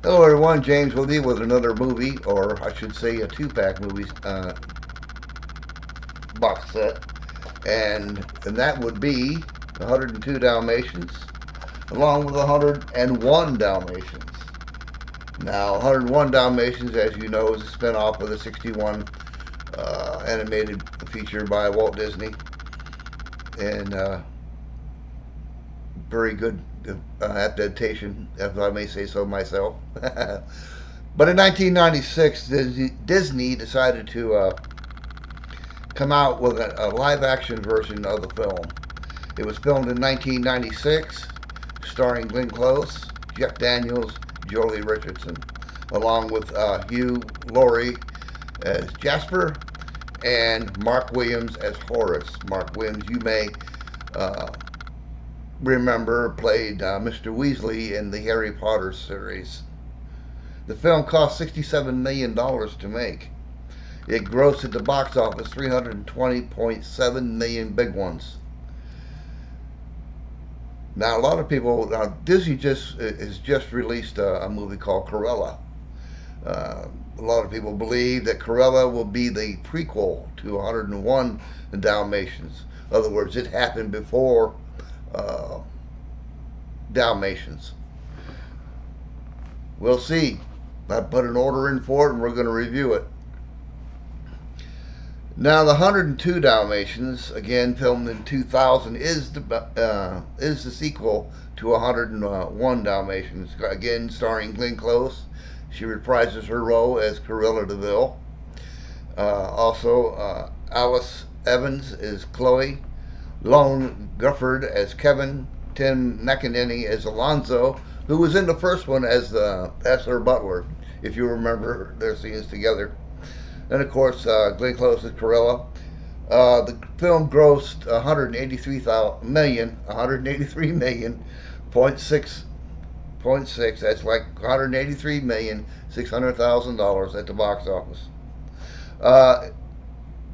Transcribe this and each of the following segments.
Hello everyone, James with you with another movie, or I should say a two-pack movie box set, and that would be 102 Dalmatians, along with 101 Dalmatians. Now, 101 Dalmatians, as you know, is a spin-off of the 61 animated feature by Walt Disney, and very good adaptation, if I may say so myself. But in 1996, Disney decided to come out with a live action version of the film. It was filmed in 1996, starring Glenn Close, Jeff Daniels, Jolie Richardson, along with Hugh Laurie as Jasper and Mark Williams as Horace. Mark Williams, you may uh, remember, played Mr. Weasley in the Harry Potter series. The film cost $67 million to make. It grossed at the box office 320.7 million big ones. Now, a lot of people, Disney just has just released a movie called Cruella. Uh, a lot of people believe that Cruella will be the prequel to 101 Dalmatians. In other words, it happened before uh, Dalmatians. We'll see. I put an order in for it, and we're going to review it. Now, the 102 Dalmatians, again filmed in 2000, is the sequel to 101 Dalmatians. Again, starring Glenn Close. She reprises her role as Cruella DeVille. Also, Alice Evans is Chloe, Lone Gufford as Kevin, Tim McEnany as Alonzo, who was in the first one as her butler, if you remember their scenes together. And of course, Glenn Close as Cruella. The film grossed 183 million, point six. That's like 183,600,000 dollars at the box office. Uh,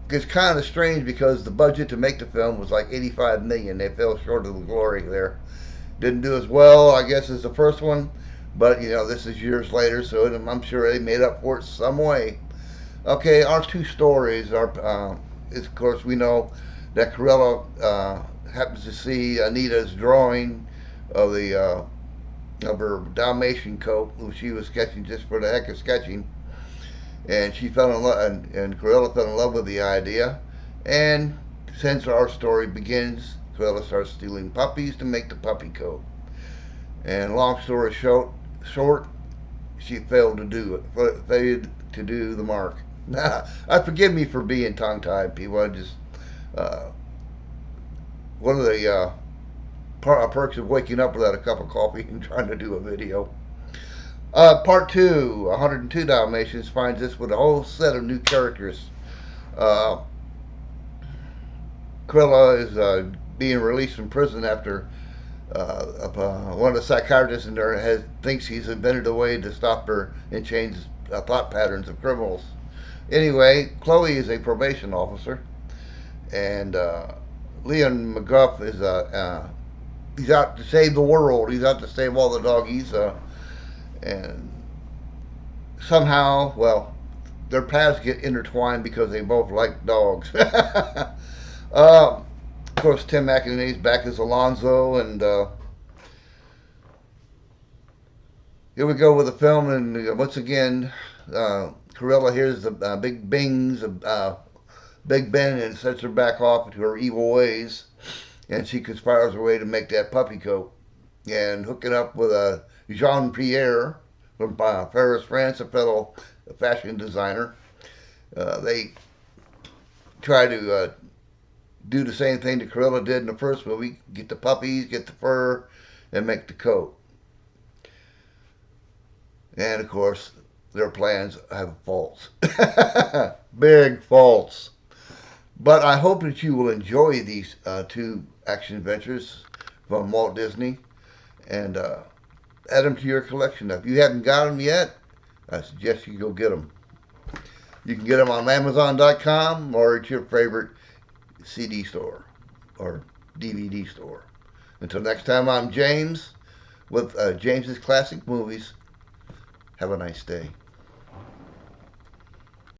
it's kind of strange because the budget to make the film was like 85 million. They fell short of the glory there. Didn't do as well, I guess, as the first one, but this is years later, so I'm sure they made up for it some way. Okay, our two stories are, of course, we know that Corella happens to see Anita's drawing of the of her Dalmatian coat, who she was sketching just for the heck of sketching, and she fell in love, and Corella fell in love with the idea, and since our story begins, Corella starts stealing puppies to make the puppy coat, and long story short, she failed to do it, failed to do the mark. Forgive me for being tongue tied, people. I just uh, one of the perks of waking up without a cup of coffee and trying to do a video. Part two, 102 Dalmatians finds us with a whole set of new characters. Uh, Krilla is being released from prison after one of the psychiatrists in there thinks he's invented a way to stop her and change thought patterns of criminals. Anyway, Chloe is a probation officer, and Leon McGuff is he's out to save the world. He's out to save all the doggies, and somehow, well, their paths get intertwined because they both like dogs. Of course, Tim McEnany's back as Alonzo, and here we go with the film, and once again, Corella hears the big bings of Big Ben and sets her back off into her evil ways, and she conspires her way to make that puppy coat, and hooking up with Jean Pierre from Paris, France, a fellow fashion designer. They try to do the same thing that Corella did in the first movie: get the puppies, get the fur, and make the coat. And of course, their plans have faults, big faults. But I hope that you will enjoy these two action adventures from Walt Disney and add them to your collection. If you haven't got them yet, I suggest you go get them. You can get them on Amazon.com or at your favorite CD store or DVD store. Until next time, I'm James with James's Classic Movies. Have a nice day.